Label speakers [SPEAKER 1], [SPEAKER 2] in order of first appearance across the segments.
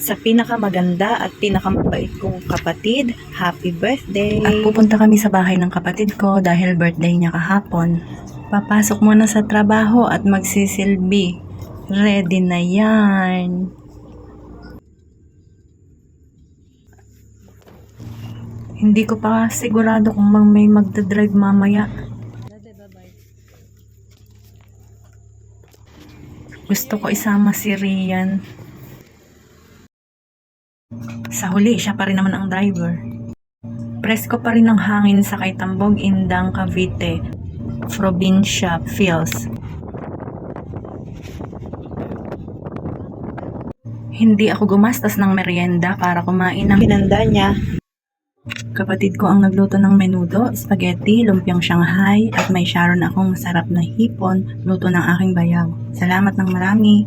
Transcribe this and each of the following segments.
[SPEAKER 1] sa pinakamaganda at pinakamabait kong kapatid, happy birthday! At pupunta kami sa bahay ng kapatid ko dahil birthday niya kahapon. Papasok muna sa trabaho at magsisilbi. Ready na yan! Hindi ko pa sigurado kung may magdadrive mamaya. Gusto ko isama si Rian. Sa huli, siya pa rin naman ang driver. Presko pa rin ang hangin sa Kaitambog, Indang, Cavite. Probinsya feels. Hindi ako gumastos ng merienda para kumain ng pinanda niya. Kapatid ko ang nagluto ng menudo, spaghetti, lumpiang Shanghai, at may Sharon akong masarap na hipon, luto ng aking bayaw. Salamat ng marami.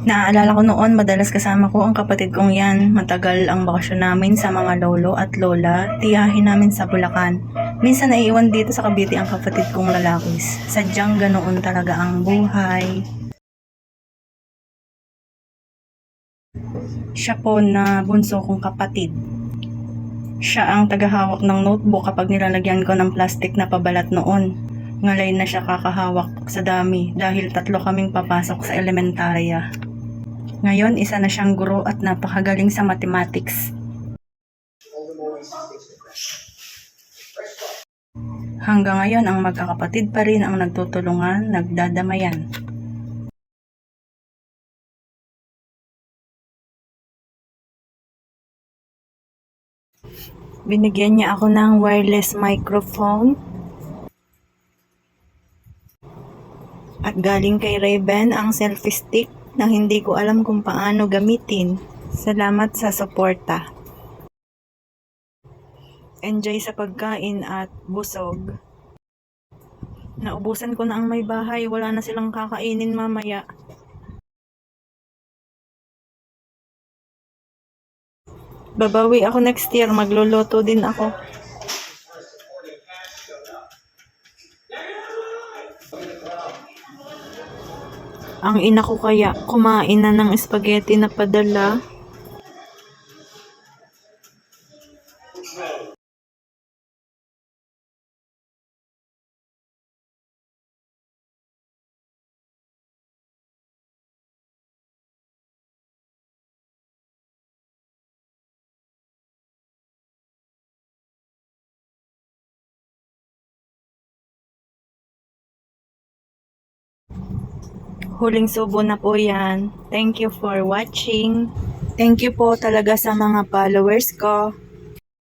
[SPEAKER 1] Naaalala ko noon, madalas kasama ko ang kapatid kong yan. Matagal ang bakasyon namin sa mga lolo at lola, tiyahin namin sa Bulacan. Minsan naiiwan dito sa Cavite ang kapatid kong lalakis. Sadyang ganoon talaga ang buhay. Siya po na bunso kong kapatid. Siya ang tagahawak ng notebook kapag nilalagyan ko ng plastic na pabalat noon. Ngalay na siya kakahawak sa dami dahil 3 kaming papasok sa elementarya. Ngayon, isa na siyang guro at napakagaling sa mathematics. Hanggang ngayon, ang magkakapatid pa rin ang nagtutulungan, nagdadamayan. Binigyan niya ako ng wireless microphone. At galing kay Raven ang selfie stick na hindi ko alam kung paano gamitin. Salamat sa suporta. Enjoy sa pagkain at busog. Naubusan ko na ang may bahay. Wala na silang kakainin mamaya. Babawi ako next year. Magluluto din ako. Ang ina ko kaya kumain na ng spaghetti na padala. Huling subo na po yan. Thank you for watching. Thank you po talaga sa mga followers ko.